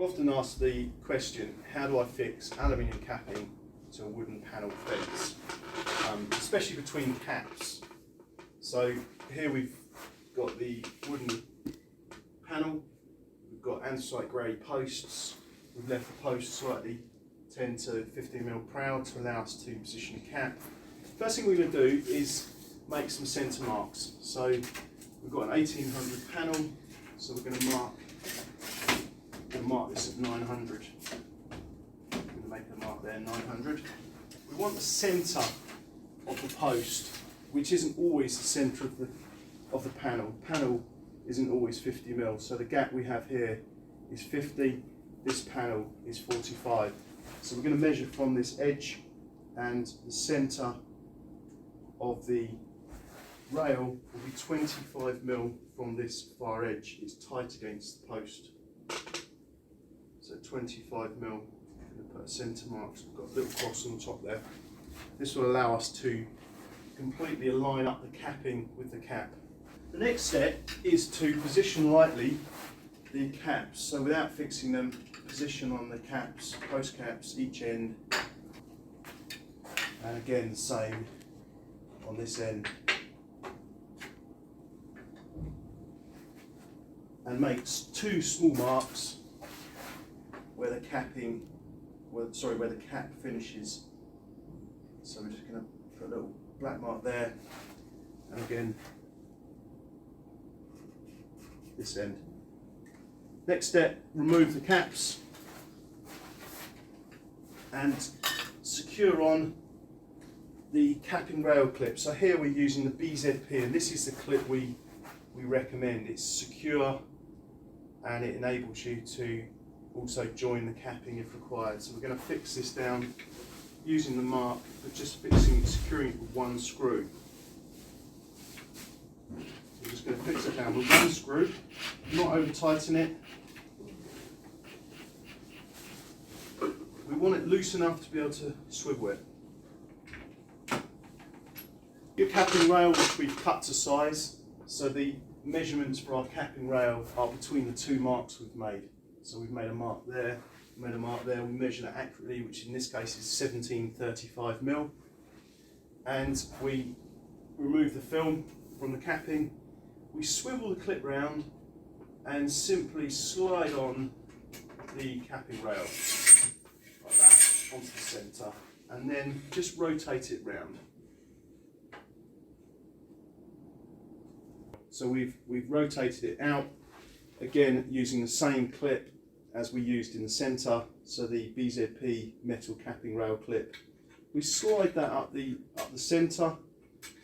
We're often asked the question, how do I fix aluminium capping to a wooden panel fence, especially between caps. So here we've got the wooden panel, we've got anthracite grey posts, we've left the post slightly 10 to 15 mil proud to allow us to position the cap. First thing we're going to do is make some centre marks. So we've got an 1800 panel, so we're going to mark this at 900. I'm going to make a mark there, 900. We want the centre of the post, which isn't always the centre of the panel. The panel isn't always 50 mil, so the gap we have here is 50. This panel is 45. So we're going to measure from this edge, and the centre of the rail will be 25 mil from this far edge. It's tight against the post. So 25 mil, I'm going to put a centre mark, so we've got a little cross on the top there. This will allow us to completely align up the capping with the cap. The next step is to position lightly the caps. So without fixing them, position on the caps, post caps, each end. And again the same on this end. And make two small marks where the capping, where the cap finishes. So we're just going to put a little black mark there, and again this end. Next step, remove the caps and secure on the capping rail clip. So here we're using the BZP, and this is the clip we recommend. It's secure and it enables you to also join the capping if required. So we're going to fix this down using the mark, but just securing it with one screw. So we're just going to fix it down with one screw, not over tighten it. We want it loose enough to be able to swivel it. Your capping rail, which we've cut to size, so the measurements for our capping rail are between the two marks we've made. So we've made a mark there, we measure that accurately, which in this case is 1735 mil. And we remove the film from the capping, we swivel the clip round and simply slide on the capping rail, like that, onto the centre, and then just rotate it round. So we've rotated it out, again using the same clip as we used in the centre, so the BZP metal capping rail clip. We slide that up the centre.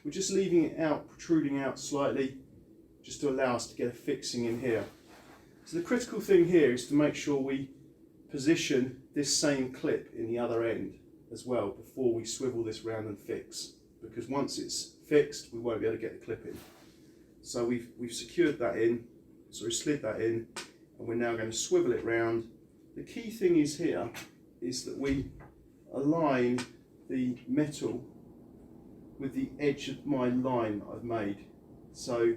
We're just leaving it out, protruding out slightly, just to allow us to get a fixing in here. So the critical thing here is to make sure we position this same clip in the other end as well before we swivel this round and fix, because once it's fixed we won't be able to get the clip in. So we've secured that in, so we slid that in, and we're now going to swivel it round. The key thing is here is that we align the metal with the edge of my line that I've made. So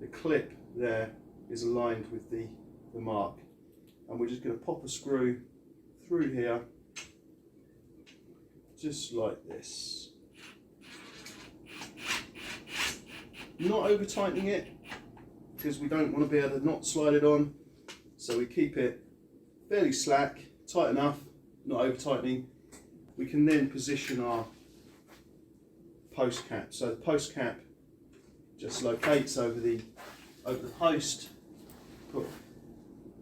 the clip there is aligned with the mark, and we're just going to pop a screw through here, just like this. Not over tightening it, because we don't want to be able to not slide it on. So we keep it fairly slack, tight enough, not over tightening. We can then position our post cap. So the post cap just locates over the post. Put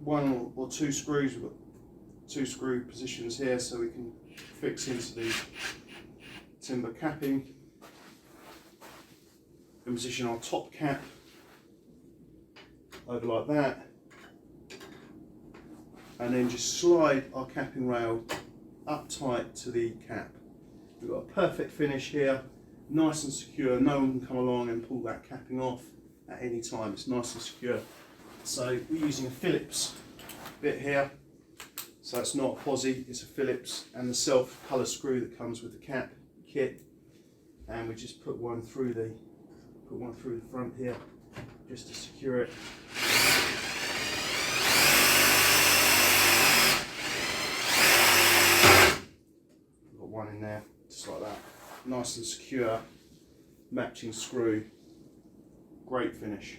one or two screws. We've got two screw positions here, so we can fix into the timber capping. And position our top cap over like that, and then just slide our capping rail up tight to the cap. We've got a perfect finish here, nice and secure. No one can come along and pull that capping off at any time. It's nice and secure. So we're using a Phillips bit here, so it's not a posi, it's a Phillips, and the self colour screw that comes with the cap kit, and we just put one through the front here just to secure it. one in there, just like that. Nice and secure, matching screw, great finish.